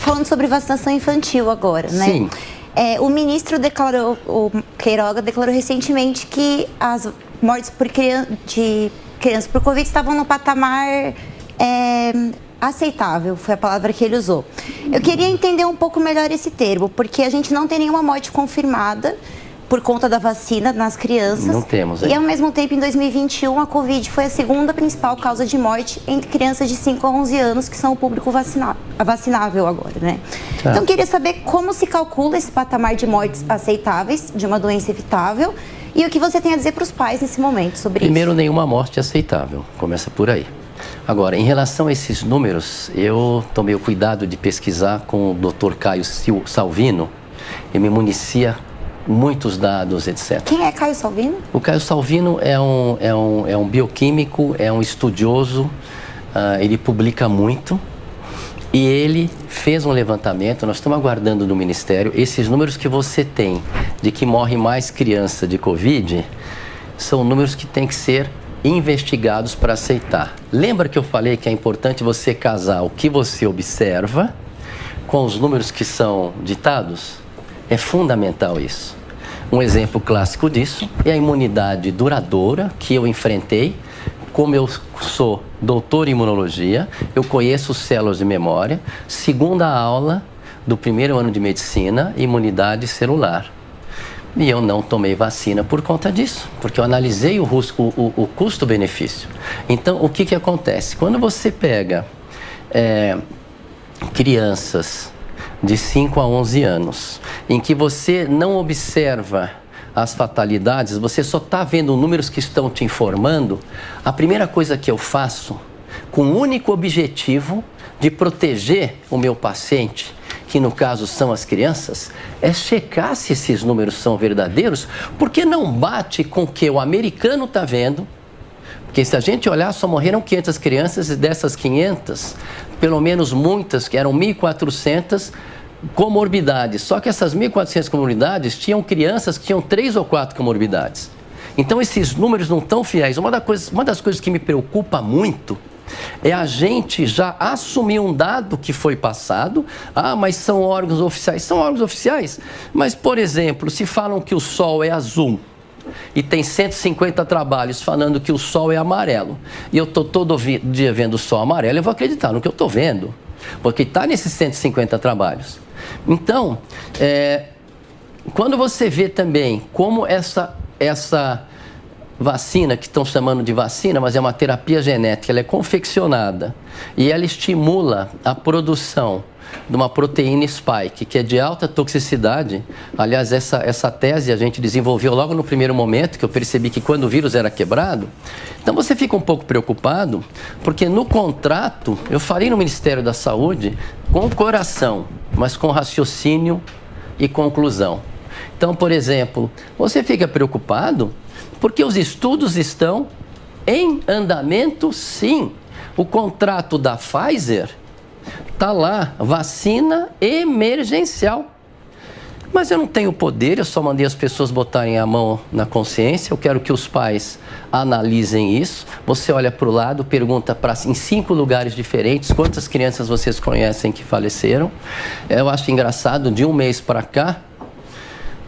falando sobre vacinação infantil agora, né? Sim. O ministro declarou, o Queiroga declarou recentemente que as mortes de crianças por Covid estavam no patamar aceitável, foi a palavra que ele usou. Eu queria entender um pouco melhor esse termo, porque a gente não tem nenhuma morte confirmada por conta da vacina nas crianças. Não temos, E, ao mesmo tempo, em 2021, a Covid foi a segunda principal causa de morte entre crianças de 5 a 11 anos, que são o público vacinável agora, né? Tá. Então, queria saber como se calcula esse patamar de mortes aceitáveis de uma doença evitável e o que você tem a dizer para os pais nesse momento sobre Primeiro, isso. nenhuma morte aceitável. Começa por aí. Agora, em relação a esses números, eu tomei o cuidado de pesquisar com o Dr. Caio Salvino e me municia muitos dados, etc. Quem é Caio Salvino? O Caio Salvino é um bioquímico, é um estudioso, ele publica muito e ele fez um levantamento, nós estamos aguardando do Ministério, esses números que você tem de que morre mais criança de Covid, são números que têm que ser investigados para aceitar. Lembra que eu falei que é importante você casar o que você observa com os números que são ditados? É fundamental isso. Um exemplo clássico disso é a imunidade duradoura que eu enfrentei. Como eu sou doutor em imunologia, eu conheço células de memória. Segunda aula do primeiro ano de medicina, imunidade celular. E eu não tomei vacina por conta disso, porque eu analisei o custo-benefício. Então, o que acontece? Quando você pega crianças de 5 a 11 anos, em que você não observa as fatalidades, você só está vendo números que estão te informando, a primeira coisa que eu faço, com o único objetivo de proteger o meu paciente, que no caso são as crianças, é checar se esses números são verdadeiros, porque não bate com o que o americano está vendo. Porque se a gente olhar, só morreram 500 crianças e dessas 500, pelo menos muitas, que eram 1.400 comorbidades. Só que essas 1.400 comorbidades tinham crianças que tinham 3 ou 4 comorbidades. Então esses números não estão fiéis. Uma das coisas que me preocupa muito é a gente já assumir um dado que foi passado. Mas são órgãos oficiais. São órgãos oficiais, mas, por exemplo, se falam que o sol é azul e tem 150 trabalhos falando que o sol é amarelo, e eu estou todo dia vendo o sol amarelo, eu vou acreditar no que eu estou vendo, porque está nesses 150 trabalhos. Então, quando você vê também como essa vacina, que estão chamando de vacina, mas é uma terapia genética, ela é confeccionada e ela estimula a produção de uma proteína spike, que é de alta toxicidade. Aliás, essa tese a gente desenvolveu logo no primeiro momento, que eu percebi que quando o vírus era quebrado. Então você fica um pouco preocupado, porque no contrato, eu falei no Ministério da Saúde, com o coração, mas com raciocínio e conclusão. Então, por exemplo, você fica preocupado porque os estudos estão em andamento, sim. O contrato da Pfizer está lá, vacina emergencial. Mas eu não tenho poder, eu só mandei as pessoas botarem a mão na consciência. Eu quero que os pais analisem isso. Você olha para o lado, pergunta em 5 lugares diferentes quantas crianças vocês conhecem que faleceram. Eu acho engraçado, de um mês para cá,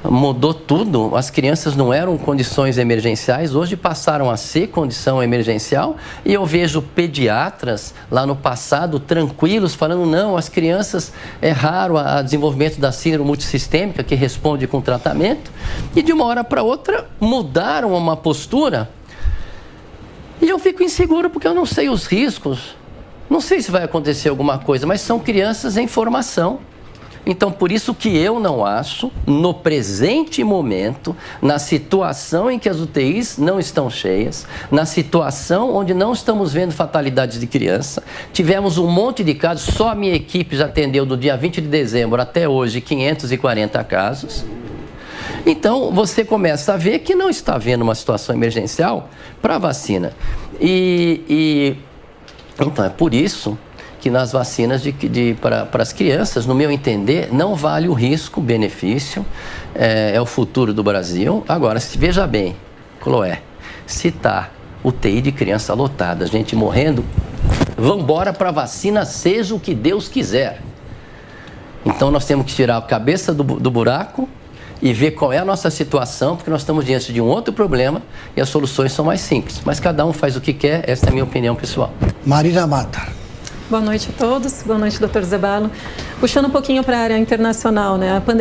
mudou tudo. As crianças não eram condições emergenciais, hoje passaram a ser condição emergencial, e eu vejo pediatras lá no passado tranquilos falando: não, as crianças, é raro o desenvolvimento da síndrome multissistêmica, que responde com tratamento, e de uma hora para outra mudaram uma postura, e eu fico inseguro porque eu não sei os riscos, não sei se vai acontecer alguma coisa, mas são crianças em formação. Então, por isso que eu não acho, no presente momento, na situação em que as UTIs não estão cheias, na situação onde não estamos vendo fatalidades de criança, tivemos um monte de casos, só a minha equipe já atendeu do dia 20 de dezembro até hoje 540 casos. Então, você começa a ver que não está havendo uma situação emergencial para a vacina. Então, é por isso que nas vacinas para as crianças, no meu entender, não vale o risco-benefício, é o futuro do Brasil. Agora, veja bem, Chloé, se está UTI de criança lotada, gente morrendo, vamos embora para a vacina, seja o que Deus quiser. Então nós temos que tirar a cabeça do buraco e ver qual é a nossa situação, porque nós estamos diante de um outro problema e as soluções são mais simples. Mas cada um faz o que quer, essa é a minha opinião pessoal. Marina Mata. Boa noite a todos, boa noite, Dr. Zabalo. Puxando um pouquinho para a área internacional, né? A pandemia